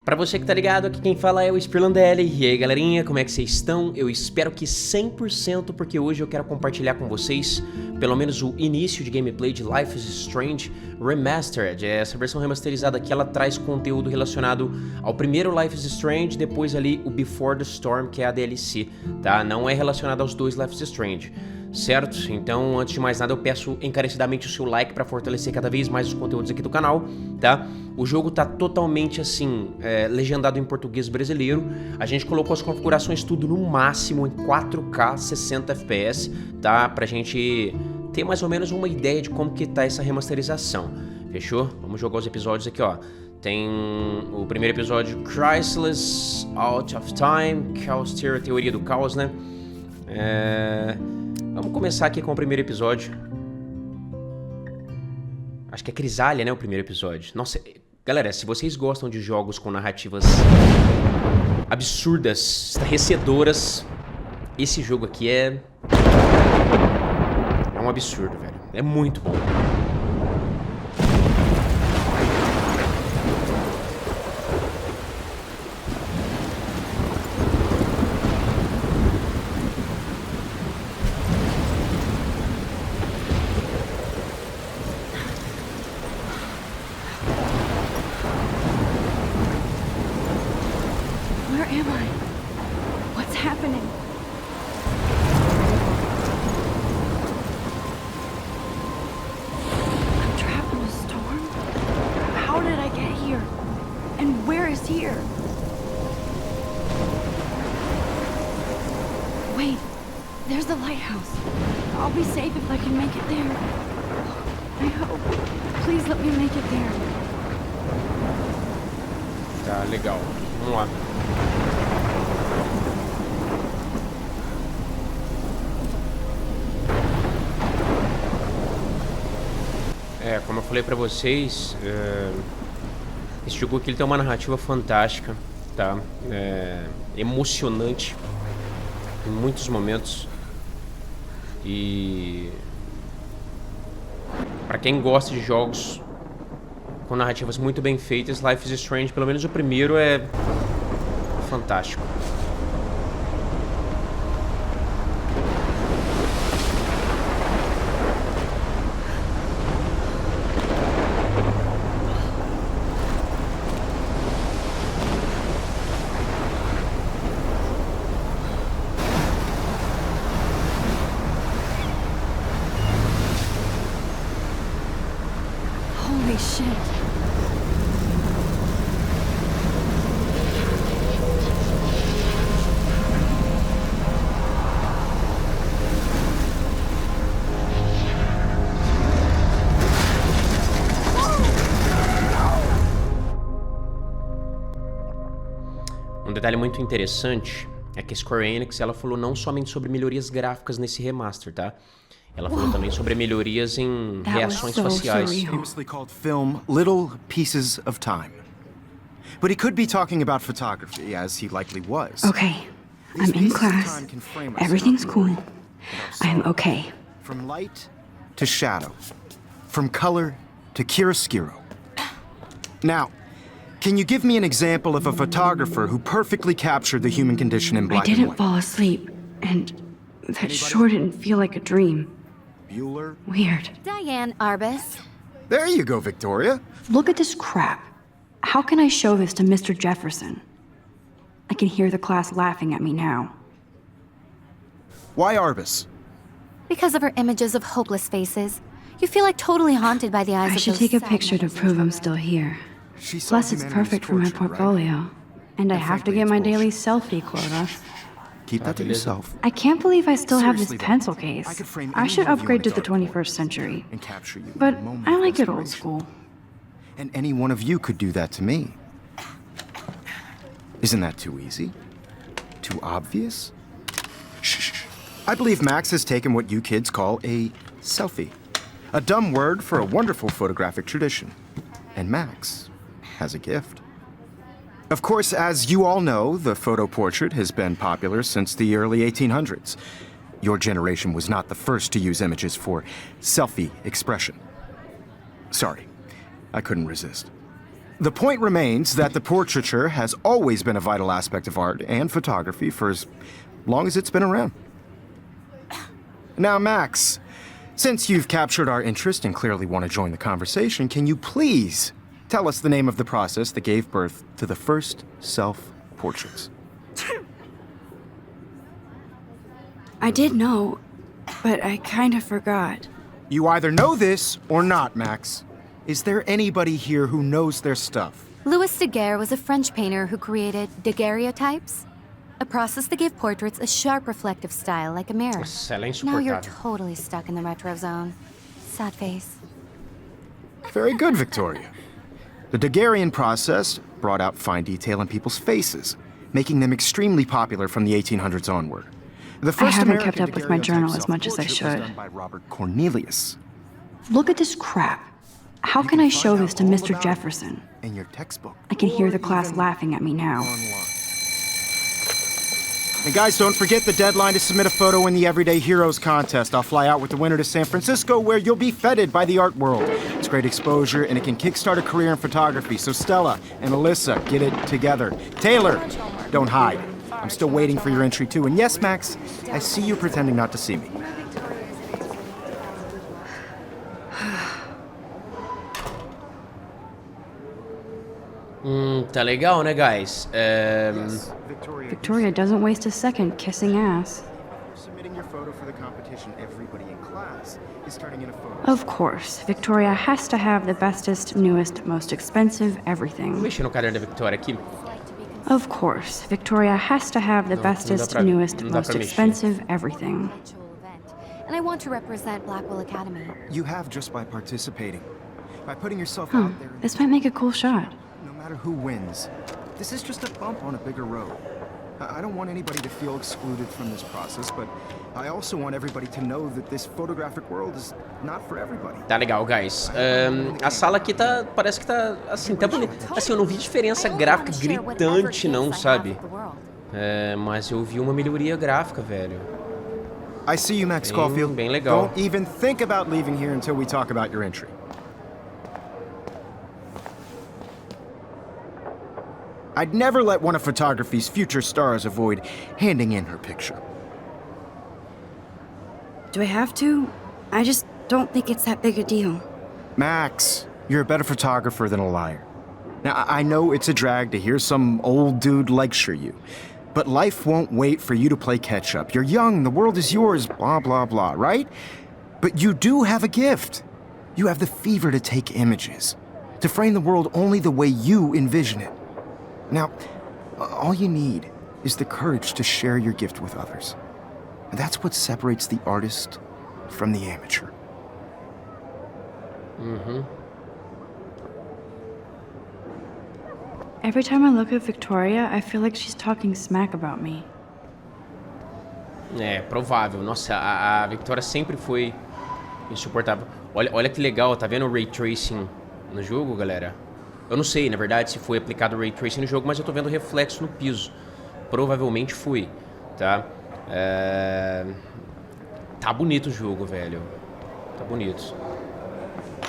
Pra você que tá ligado, aqui quem fala é o Spirlandelli. E aí galerinha, como é que vocês estão? Eu espero que 100%, porque hoje eu quero compartilhar com vocês pelo menos o início de gameplay de Life is Strange Remastered. Essa versão remasterizada aqui, ela traz conteúdo relacionado ao primeiro Life is Strange, depois ali o Before the Storm, que é a DLC, tá? Não é relacionado aos dois Life is Strange, certo? Então, antes de mais nada, eu peço encarecidamente o seu like para fortalecer cada vez mais os conteúdos aqui do canal, tá? O jogo tá totalmente assim, legendado em português brasileiro. A gente colocou as configurações tudo no máximo em 4K 60 FPS, tá? Pra gente ter mais ou menos uma ideia de como que tá essa remasterização. Fechou? Vamos jogar os episódios aqui, ó. Tem o primeiro episódio, Chrysalis Out of Time, Chaos Theory, Teoria do Caos, né? Vamos começar aqui com o primeiro episódio. Acho que é Crisália, né, o primeiro episódio. Nossa, galera, se vocês gostam de jogos com narrativas absurdas, estarrecedoras, esse jogo aqui é um absurdo, velho. É muito bom. Wait, there's the lighthouse. I'll be safe if I can make it there. I hope. Please let me make it there. Tá, legal. Vamos lá. Como eu falei pra vocês, esse jogo aqui ele tem uma narrativa fantástica, tá? Emocionante em muitos momentos. E pra quem gosta de jogos com narrativas muito bem feitas, Life is Strange, pelo menos o primeiro, é fantástico. Holy shit. Um detalhe muito interessante é que a Square Enix, ela falou não somente sobre melhorias gráficas nesse remaster, tá? Ela falou também sobre melhorias em reações faciais. Famously called film Little Pieces of Time. But he could be talking about photography, as he likely was. Okay, I'm in class. Everything's cool. I'm okay. From light to shadow. From color to chiaroscuro. Now, can you give me an example of a photographer who perfectly captured the human condition in black and I didn't white? fall asleep, and that sure didn't feel like a dream. Bueller? Weird. Diane Arbus. There you go, Victoria. Look at this crap. How can I show this to Mr. Jefferson? I can hear the class laughing at me now. Why Arbus? Because of her images of hopeless faces, you feel like totally haunted by the eyes I of should those take a sad picture to letters prove in I'm the still here. She saw Plus, it's humanity's perfect for my torture, right? portfolio. And I And have to frankly, get it's my bullshit. daily selfie quota. Keep that to yourself. I can't believe I still have this Seriously, though, pencil I case. could frame I any should one of you upgrade in to a the dartboard 21st century. and capture you in But a moment I of like it old inspiration. school. And any one of you could do that to me. Isn't that too easy? Too obvious? Shh. I believe Max has taken what you kids call a selfie. A dumb word for a wonderful photographic tradition. And Max has a gift. Of course, as you all know, the photo portrait has been popular since the early 1800s. Your generation was not the first to use images for selfie expression. Sorry, I couldn't resist. The point remains that the portraiture has always been a vital aspect of art and photography for as long as it's been around. Now, Max, since you've captured our interest and clearly want to join the conversation, can you please tell us the name of the process that gave birth to the first self-portraits? I did know, but I kind of forgot. You either know this or not, Max. Is there anybody here who knows their stuff? Louis Daguerre was a French painter who created daguerreotypes, a process that gave portraits a sharp reflective style like a mirror. Nossa, ela é Now you're insuportável. totally stuck in the retro zone. Sad face. Very good, Victoria. The Daguerrean process brought out fine detail in people's faces, making them extremely popular from the 1800s onward. The first haven't American kept up with my daguerreotype journal as much as I self-portrait was should. done by Robert Cornelius. Look at this crap. How can I show this to Mr. Jefferson? In your textbook. I can hear or the class even laughing at me now. online. And guys, don't forget the deadline to submit a photo in the Everyday Heroes contest. I'll fly out with the winner to San Francisco, where you'll be feted by the art world. It's great exposure, and it can kickstart a career in photography. So Stella and Alyssa, get it together. Taylor, don't hide. I'm still waiting for your entry too. And yes, Max, I see you pretending not to see me. Tá legal, né, guys? Victoria doesn't waste a second kissing ass. Submitting your photo for the competition, everybody in class is turning in a photo. Of course, Victoria has to have the bestest, newest, most expensive Vou everything. mexer no caderno da Victoria aqui. Of course, Victoria has to have the bestest, pra- newest, não dá most pra mexer. expensive everything. Virtual event. And I want to represent Blackwell Academy. You have just by participating. By putting yourself out there. This might make a cool shot. No matter who wins, this is just a bump on a bigger road. I don't want anybody to feel excluded from this process, but I also want everybody to know that this photographic world is not for everybody. Tá legal, guys. A sala aqui tá, parece que tá, assim, tá bonita. Assim, eu não vi diferença gráfica gritante, não, sabe? Mas eu vi uma melhoria gráfica, velho. I see you, Max Caulfield. bem legal. Don't even think about leaving here until we talk about your entry. I'd never let one of photography's future stars avoid handing in her picture. Do I have to? I just don't think it's that big a deal. Max, you're a better photographer than a liar. Now, I know it's a drag to hear some old dude lecture you, but life won't wait for you to play catch up. You're young, the world is yours, blah, blah, blah, right? But you do have a gift. You have the fever to take images, to frame the world only the way you envision it. Now, all you need is the courage to share your gift with others. And that's what separates the artist from the amateur. Every time I look at Victoria, I feel like she's talking smack about me. É, provável. Nossa, a Victoria sempre foi insuportável. Olha que legal, tá vendo o Ray Tracing no jogo, galera? Eu não sei, na verdade, se foi aplicado o Ray Tracing no jogo, mas eu tô vendo o reflexo no piso. Provavelmente foi, tá? Tá bonito o jogo, velho. Tá bonito.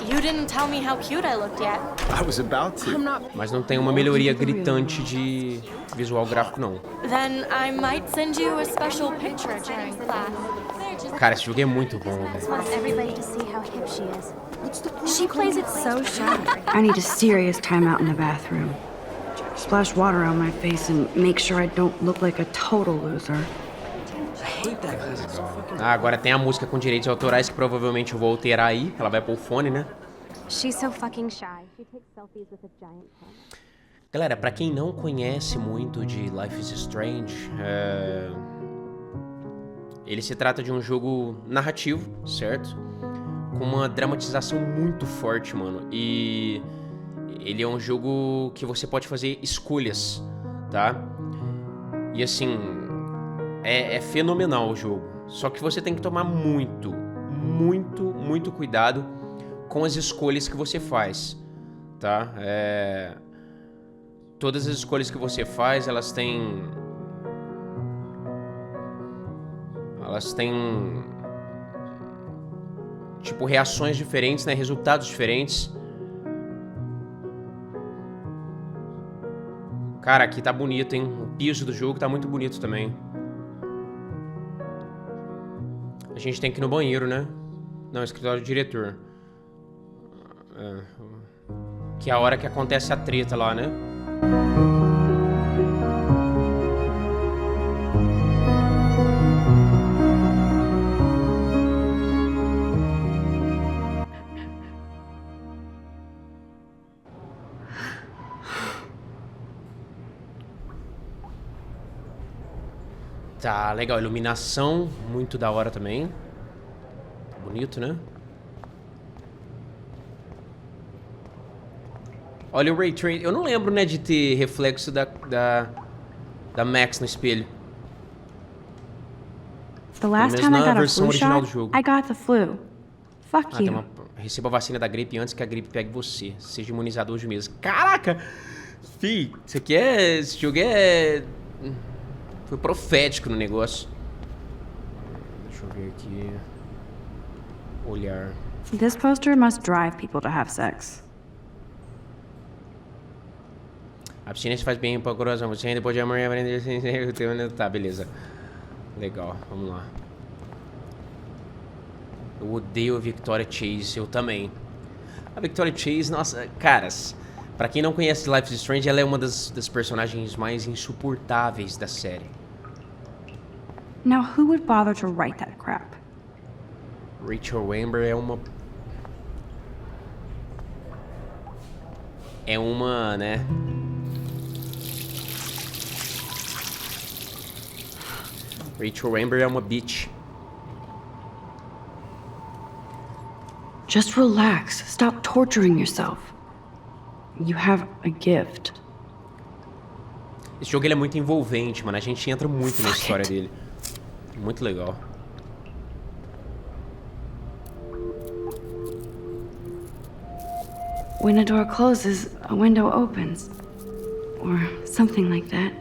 You didn't tell me how cute I looked yet. I was about to. Mas não tem uma melhoria gritante de visual gráfico, não. Then I might send you a special picture during class. Cara, esse jogo é muito bom, velho. Wants everybody to see how hip she is. She plays it so shy. I need a serious time out in the bathroom. Splash water on my face and make sure I don't look like a total loser. Ah, agora tem a música com direitos autorais que provavelmente eu vou alterar aí. Ela vai pôr o fone, né? She's so fucking shy. She takes selfies with a giant pen. Galera, pra quem não conhece muito de Life is Strange, ele se trata de um jogo narrativo, certo? Com uma dramatização muito forte, mano. E ele é um jogo que você pode fazer escolhas, tá? E assim, é fenomenal o jogo. Só que você tem que tomar muito cuidado com as escolhas que você faz, tá? Todas as escolhas que você faz, elas têm tipo reações diferentes, né? Resultados diferentes. Cara, aqui tá bonito, hein? O piso do jogo tá muito bonito também. A gente tem que ir no banheiro, né? Não, escritório do diretor. Que é a hora que acontece a treta lá, né? Tá, legal. Iluminação, muito da hora também. Bonito, né? Olha o Ray Tracing. Eu não lembro, né, de ter reflexo da Max no espelho. The last menos time I na got a versão flu original shot, do jogo. I got the flu. Fuck Tem you. receba a vacina da gripe antes que a gripe pegue você. Seja imunizado hoje mesmo. Caraca! Fih, isso aqui é... Esse jogo é... Foi profético no negócio. Deixa eu ver aqui... Olhar... This poster must drive people to have sex. A abstinência faz bem para o coração. Você ainda pode amar e aprender sem o teu... Tá, beleza. Legal, vamos lá. Eu odeio a Victoria Chase, eu também. A Victoria Chase, nossa, caras... Pra quem não conhece Life is Strange, ela é uma das personagens mais insuportáveis da série. Now, who would bother to write that crap? Rachel Amber é uma... né? Rachel Amber é uma bitch. Just relax. Stop torturing yourself. You have a gift. Esse jogo ele é muito envolvente, mano. A gente entra muito na história dele. Muito legal. When a door closes, a window opens. Or something like that.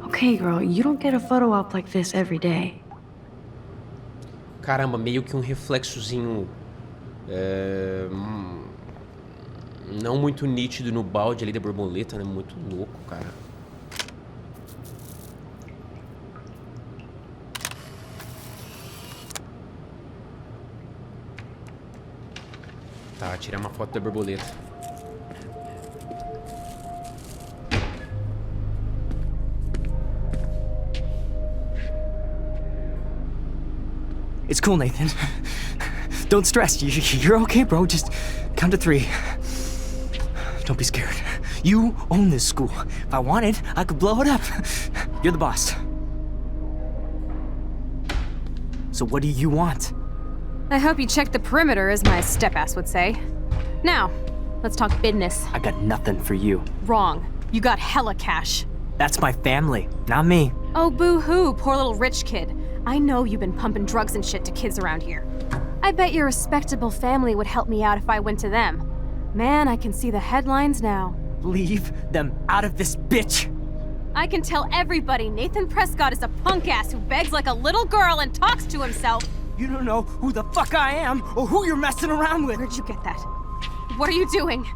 Okay, girl, you don't get a photo op like this every day. Caramba, meio que um reflexozinho... não muito nítido no balde ali da borboleta, né? Muito louco, cara. Tá, tirar uma foto da borboleta. It's cool, Nathan. Don't stress. You're okay, bro. Just count to 3. Don't be scared. You own this school. If I wanted, I could blow it up. You're the boss. So what do you want? I hope you checked the perimeter, as my step-ass would say. Now, let's talk business. I got nothing for you. Wrong. You got hella cash. That's my family, not me. Oh, boo-hoo, poor little rich kid. I know you've been pumping drugs and shit to kids around here. I bet your respectable family would help me out if I went to them. Man, I can see the headlines now. Leave them out of this bitch! I can tell everybody Nathan Prescott is a punk ass who begs like a little girl and talks to himself. You don't know who the fuck I am or who you're messing around with. Where'd you get that? What are you doing?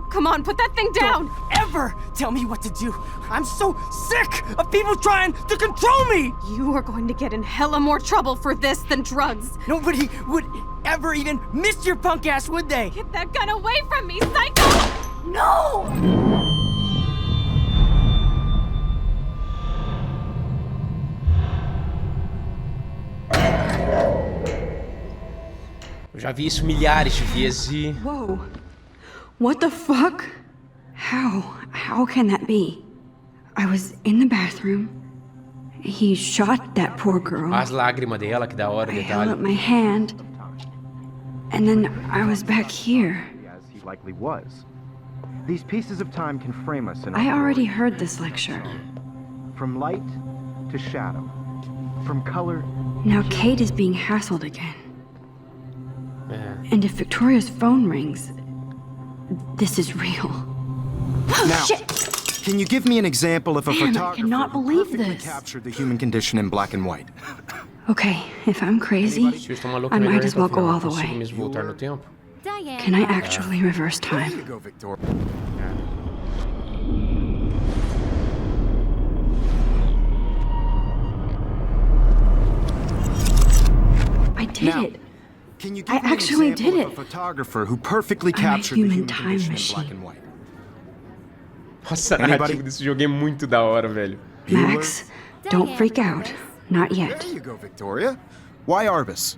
Come on, put that thing down! Don't ever tell me what to do. I'm so sick of people trying to control me! You are going to get in hella more trouble for this than drugs. Nobody would ever even miss your punk ass, would they? Get that gun away from me, psycho! No! Eu já vi isso milhares de vezes e... Whoa. What the fuck? How can that be? I was in the bathroom. He shot that poor girl. As lágrimas dela, que da hora, I held up detalhe. my hand. And then I was back here. As he likely was. These pieces of time can frame us in I our already stories. heard this lecture. From light to shadow. From color. Now Kate is being hassled again. É. And if Victoria's phone rings, this is real. Now, Shit! can you give me an example of a Man, I photographer cannot who believe perfectly this. captured the human condition in black and white? Okay, if I'm crazy, Se eu estou maluco, I é melhor might as ir pra well go final. all the Consigo way. mesmo voltar no tempo? Diane. Can I actually reverse There you time? go, Victoria. I did Now, it. Can you give I me an actually example did of it. a photographer who perfectly I'm a captured the human human time condition in machine. black and white? Nossa, a Anybody? narrativa desse jogo é muito da hora, velho. Max, don't freak out. Not yet. There you go, Victoria. Why Arbus?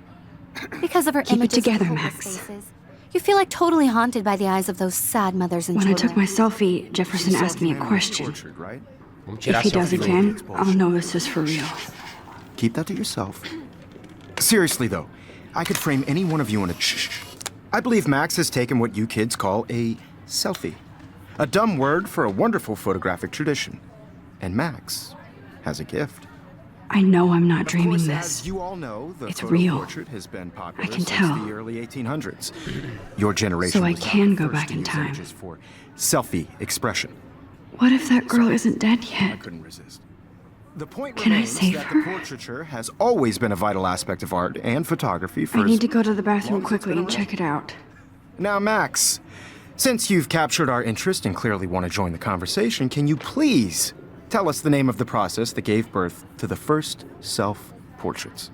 Because of her Keep it images of together, hopeless Max. faces. You feel like totally haunted by the eyes of those sad mothers and When I children. took my selfie, Jefferson asked me a question. Tortured, right? Vamos tirar If he a does selfie logo. again, I'll know this is for real. Keep that to yourself. Seriously, though, I could frame any one of you in a shh. I believe Max has taken what you kids call a selfie. A dumb word for a wonderful photographic tradition. And Max has a gift. I know I'm not Of dreaming course, this. as you all know, the It's photo real. portrait has been popular I can since tell. the early 1800s. Your generation So I was not can the go first back to in use time. images for selfie expression. What if that girl isn't dead I yet? couldn't resist. The point Can I remains save that her? the portraiture has always been a vital aspect of art and photography for I as need to go to the bathroom long as it's quickly been and around. check it out. Now, Max, since you've captured our interest and clearly want to join the conversation, can you please tell us the name of the process that gave birth to the first self-portraits?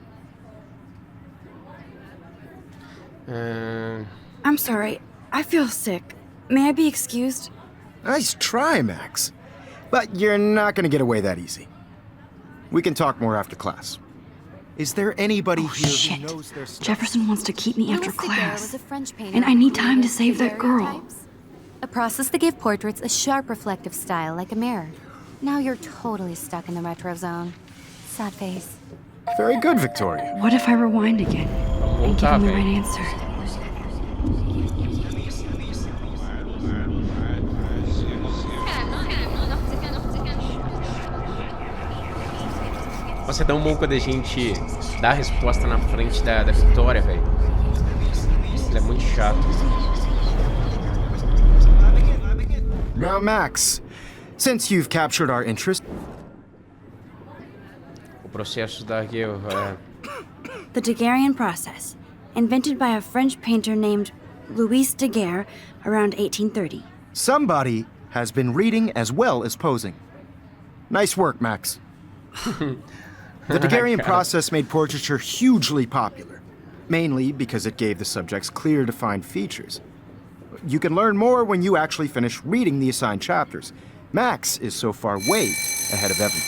I'm sorry. I feel sick. May I be excused? Nice try, Max. But you're not going to get away that easy. We can talk more after class. Is there anybody Oh, here shit. who knows their stuff? Jefferson wants to keep me after Louis Daguerre class. was a French painter And I who need time to created save that girl. daguerreotypes, a process that gave portraits a sharp reflective style like a mirror. Now you're totally stuck in the retro zone. Sad face. Very good, Victoria. What if I rewind again and give him the right answer? Nossa, é tão bom quando a gente dá a resposta na frente da Victoria, velho. Ele é muito chato. Now, Max, since you've captured our interest, O processo da guerra. The Daguerrean process, invented by a French painter named Louis Daguerre around 1830. somebody has been reading as well as posing. Nice work, Max. The Daguerrean process made portraiture hugely popular, mainly because it gave the subjects clear, defined features. You can learn more when you actually finish reading the assigned chapters. Max is so far way ahead of everyone.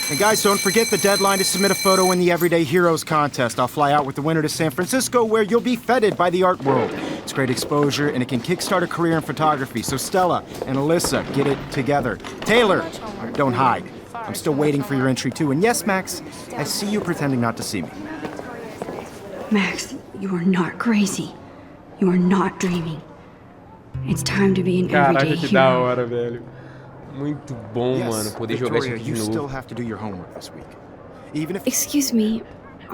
And guys, don't forget the deadline to submit a photo in the Everyday Heroes contest. I'll fly out with the winner to San Francisco, where you'll be feted by the art world. It's great exposure, and it can kickstart a career in photography. So Stella and Alyssa, get it together. Taylor, don't hide. I'm still waiting for your entry too. And yes, Max, I see you pretending not to see me. Max, you are not crazy. You are not dreaming. It's time to be an everyday Caraca, que da hero. hora, velho. Muito bom, mano, Yes, poder jogar isso Victoria, aqui you de still novo. have to do your homework this week. Even if Excuse me,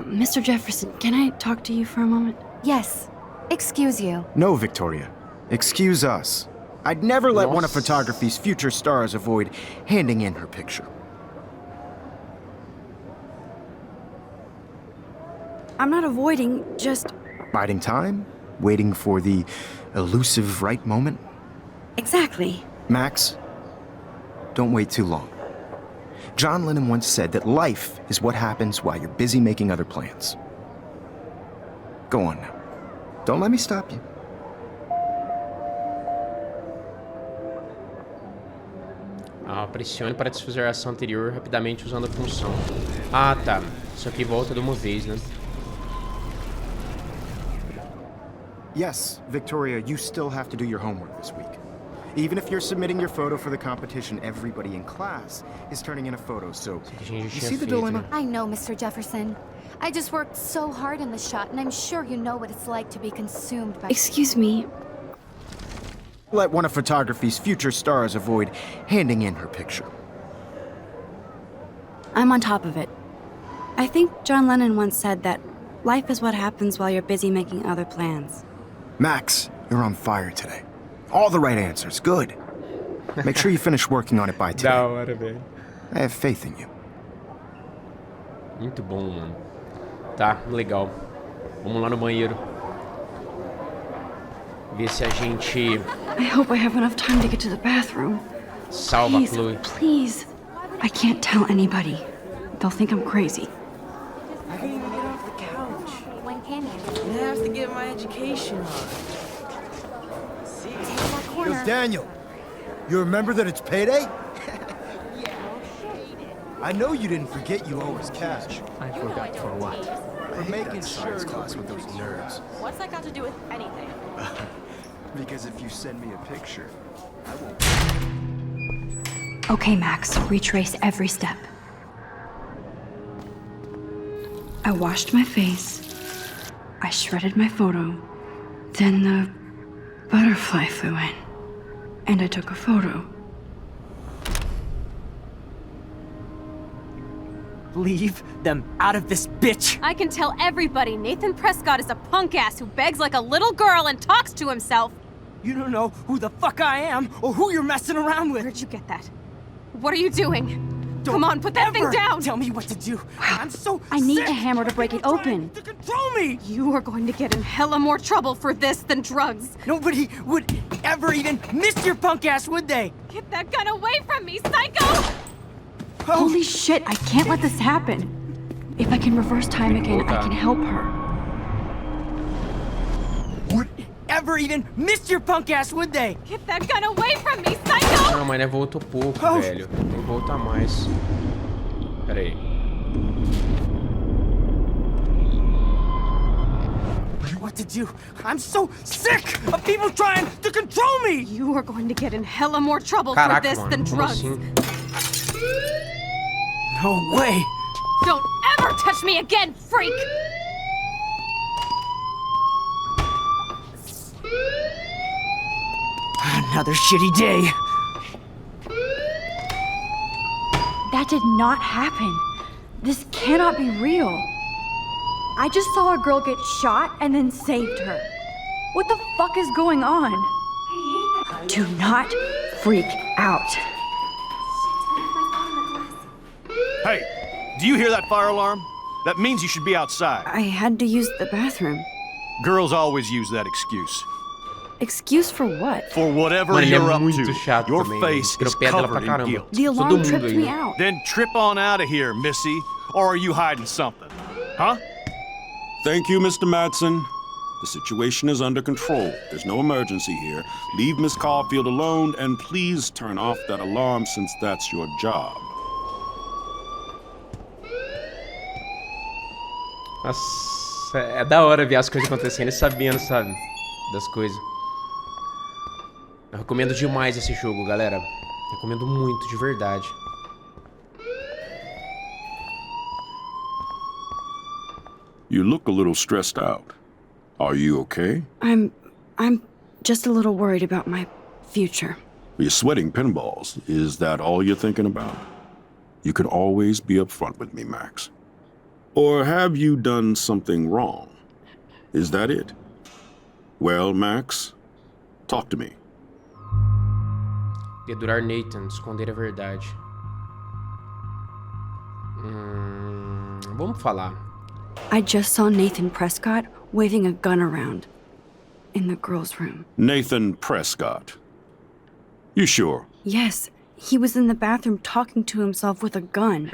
Mr. Jefferson, can I talk to you for a moment? Yes. Excuse you. No, Victoria. Excuse us. I'd never let one of Nossa. photography's future stars avoid handing in her picture. I'm not avoiding, just Biding time? Waiting for the elusive right moment? exactly. Max, don't wait too long. John Lennon once said that life is what happens while you're busy making other plans. Go on now. Don't let me stop you. Pressione para desfazer a ação anterior rapidamente usando a função. Ah, tá. Isso aqui volta de uma vez, né? Yes, Victoria, you still have to do your homework this week. Even if you're submitting your photo for the competition, everybody in class is turning in a photo, so que a gente you já see the tinha feito, dilemma? né? I know, Mr. Jefferson. I just worked so hard on the shot, and I'm sure you know what it's like to be consumed by. Excuse me, Let one of photography's future stars avoid handing in her picture. I'm on top of it. I think John Lennon once said that life is what happens while you're busy making other plans. Max, you're on fire today. All the right answers. Good. Make sure you finish working on it by Da today. hora, velho. I have faith in you. Muito bom, mano. Tá, legal. Vamos lá no banheiro. ver se a gente I hope I have enough time to get to the bathroom. salva a Please, Chloe. please. I can't tell anybody. They'll think I'm crazy. I can't even get off the couch. When can you? I have to get my education on. Yo, Daniel, you remember that it's payday? I know you didn't forget you owe us cash. I forgot for what? For making science class with those nerds. What's that got to do with anything? Because if you send me a picture, I won't. Okay, Max, retrace every step. I washed my face. I shredded my photo. Then the butterfly flew in. And I took a photo. Leave them out of this bitch! I can tell everybody Nathan Prescott is a punk ass who begs like a little girl and talks to himself. You don't know who the fuck I am or who you're messing around with. Where'd you get that? What are you doing? Come on, put that thing Ever down! Tell me what to do. I'm so I need sick a hammer to of break it people trying open. To control me. You are going to get in hella more trouble for this than drugs. Nobody would ever even miss your punk ass, would they? Get that gun away from me, psycho! Holy shit, I can't let this happen. If I can reverse time again, I can help her. Would ever even miss your punk ass, would they? Get that gun away from me, psycho! Não, mas né, voltou pouco, velho. Tem que voltar mais. Pera aí. What to do? I'm so sick of people trying to control me! You are going to get in hella more trouble Caraca, for this mano, than como drugs. assim? No way! Don't ever touch me again, freak! Another shitty day. That did not happen. This cannot be real. I just saw a girl get shot and then saved her. What the fuck is going on? Do not freak out. Hey, do you hear that fire alarm? That means you should be outside. I had to use the bathroom. Girls always use that excuse. Excuse for what? For whatever Mano, ele you're é up muito to, chato your também, face velho. is Tropé dela pra covered in caramba. guilt. The Todo alarm mundo tripped me aí. out. Then trip on out of here, missy. Or are you hiding something? Huh? Thank you, Mr. Madsen. The situation is under control. There's no emergency here. Leave Miss Caulfield alone, and please turn off that alarm since that's your job. Nossa, é da hora ver as coisas acontecendo e sabendo, sabe? Das coisas. Eu recomendo demais esse jogo, galera. Recomendo muito, de verdade. You look a little stressed out. Are you okay? I'm just a little worried about my future. You're sweating pinballs. Is that all you're thinking about? You can always be upfront with me, Max. Or have you done something wrong? Is that it? Well, Max, talk to me. Dedurar Nathan, esconder a verdade. Vamos falar. I just saw Nathan Prescott waving a gun around in the girls' room. Nathan Prescott. You sure? Yes, he was in the bathroom talking to himself with a gun.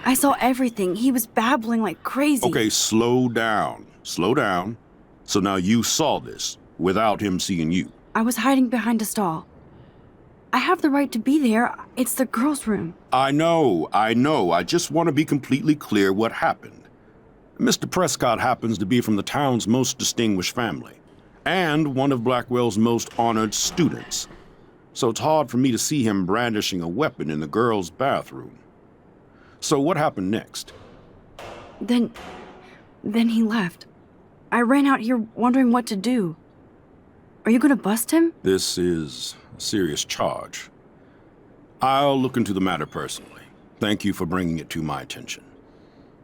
I saw everything. He was babbling like crazy. Okay, slow down. Slow down. So now you saw this without him seeing you. I was hiding behind a stall. I have the right to be there. It's the girls' room. I know. I just want to be completely clear what happened. Mr. Prescott happens to be from the town's most distinguished family, and one of Blackwell's most honored students. So it's hard for me to see him brandishing a weapon in the girls' bathroom. So what happened next? Then he left. I ran out here wondering what to do. Are you gonna bust him? This is a serious charge. I'll look into the matter personally. Thank you for bringing it to my attention.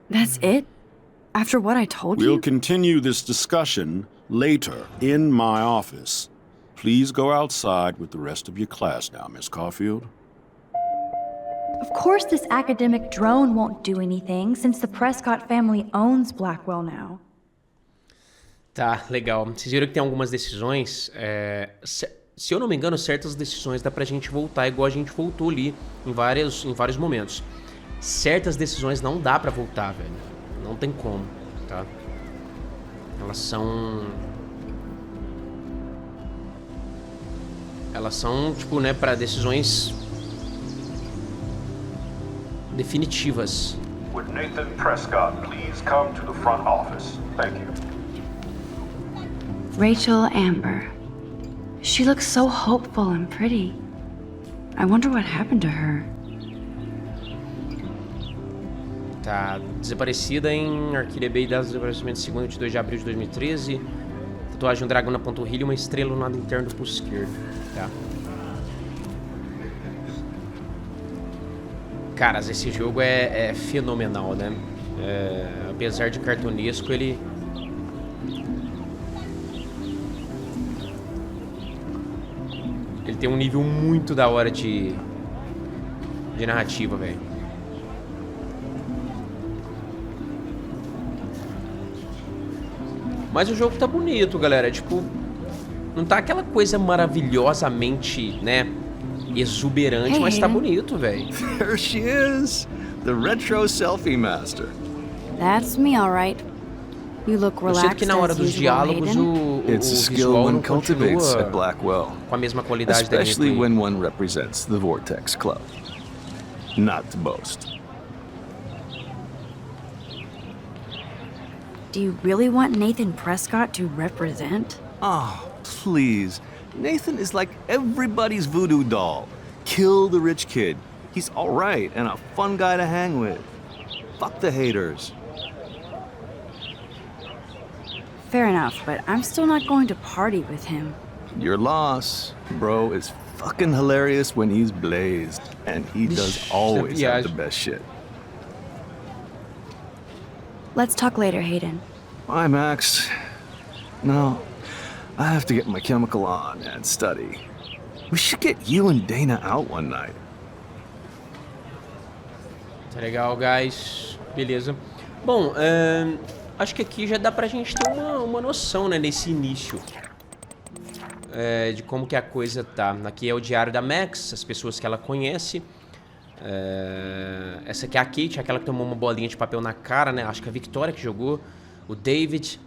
That's it? After what I told you? We'll continue this discussion later in my office. Please go outside with the rest of your class now, Miss Caulfield. Of course this academic drone won't do anything, since the Prescott family owns Blackwell now. Tá, legal. Vocês viram que tem algumas decisões, se eu não me engano, certas decisões dá pra gente voltar igual a gente voltou ali em vários momentos. Certas decisões não dá pra voltar, velho. Não tem como, tá? Elas são, tipo, né, pra decisões definitivas. Would Nathan Prescott please come to the front office? Thank you. Rachel Amber. She looks so hopeful and pretty. I wonder what happened to her. Tá desaparecida em Arcadia Bay, data do desaparecimento 2º de 2 de abril de 2013. Tatuagem de um dragão na panturrilha e uma estrela no lado interno do pulso esquerdo. Tá. Caras, esse jogo é fenomenal, né? Apesar de cartunesco, ele tem um nível muito da hora de narrativa, velho. Mas o jogo tá bonito, galera. Tipo, não tá aquela coisa maravilhosamente, né, exuberante, mas tá bonito, velho. There she is, the retro selfie master. That's me, all right. You look Eu sinto que na hora dos diálogos o visual não continua at Blackwell, com a mesma qualidade da gameplay. especially when one represents the Vortex Club. Not to boast. Do you really want Nathan Prescott to represent? Oh, please. Nathan is like everybody's voodoo doll. Kill the rich kid. He's all right and a fun guy to hang with. Fuck the haters. Fair enough, but I'm still not going to party with him. Your loss, bro, is fucking hilarious when he's blazed. And he does always have the best shit. Let's talk later, Hayden. Bye, Max. No, I have to get my chemical on and study. We should get you and Dana out one night. Tá legal, guys. Beleza. Bom, acho que aqui já dá pra gente ter uma noção, né, nesse início. De como que a coisa tá. Aqui é o diário da Max, as pessoas que ela conhece. Essa aqui é a Kate, aquela que tomou uma bolinha de papel na cara, né? Acho que a Victoria que jogou. O David.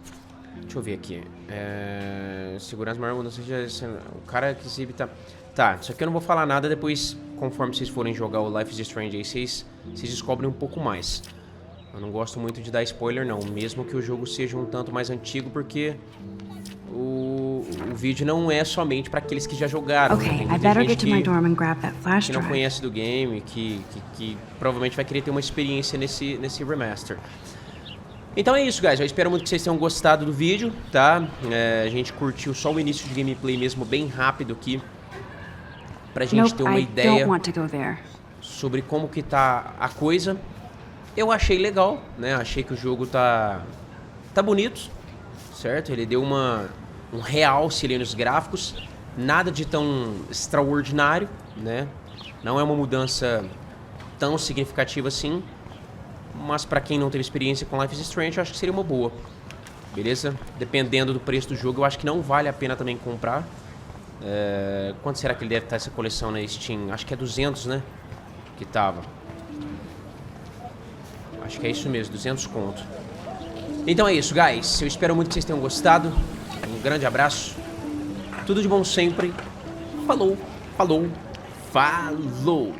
Deixa eu ver aqui. Segurança maior, não seja. O cara que exibe tá. Tá, isso aqui eu não vou falar nada. Depois, conforme vocês forem jogar o Life is Strange aí, vocês descobrem um pouco mais. Eu não gosto muito de dar spoiler, não. Mesmo que o jogo seja um tanto mais antigo, porque o vídeo não é somente para aqueles que já jogaram. Okay, Tem I muita better gente get to my dorm and grab that flash que não drive. conhece do game, que provavelmente vai querer ter uma experiência nesse remaster. Então é isso, guys. Eu espero muito que vocês tenham gostado do vídeo, tá? A gente curtiu só o início de gameplay mesmo, bem rápido aqui, pra gente ter uma ideia sobre como que tá a coisa. Eu achei legal, né? Achei que o jogo tá bonito, certo? Ele deu um realce ali nos gráficos. Nada de tão extraordinário, né? Não é uma mudança tão significativa assim. Mas pra quem não teve experiência com Life is Strange, eu acho que seria uma boa. Beleza? Dependendo do preço do jogo, eu acho que não vale a pena também comprar. Quanto será que ele deve estar essa coleção na Steam? Acho que é 200, né? Que tava. Acho que é isso mesmo, 200 conto. Então é isso, guys. Eu espero muito que vocês tenham gostado. Um grande abraço. Tudo de bom sempre. Falou, falou, falou.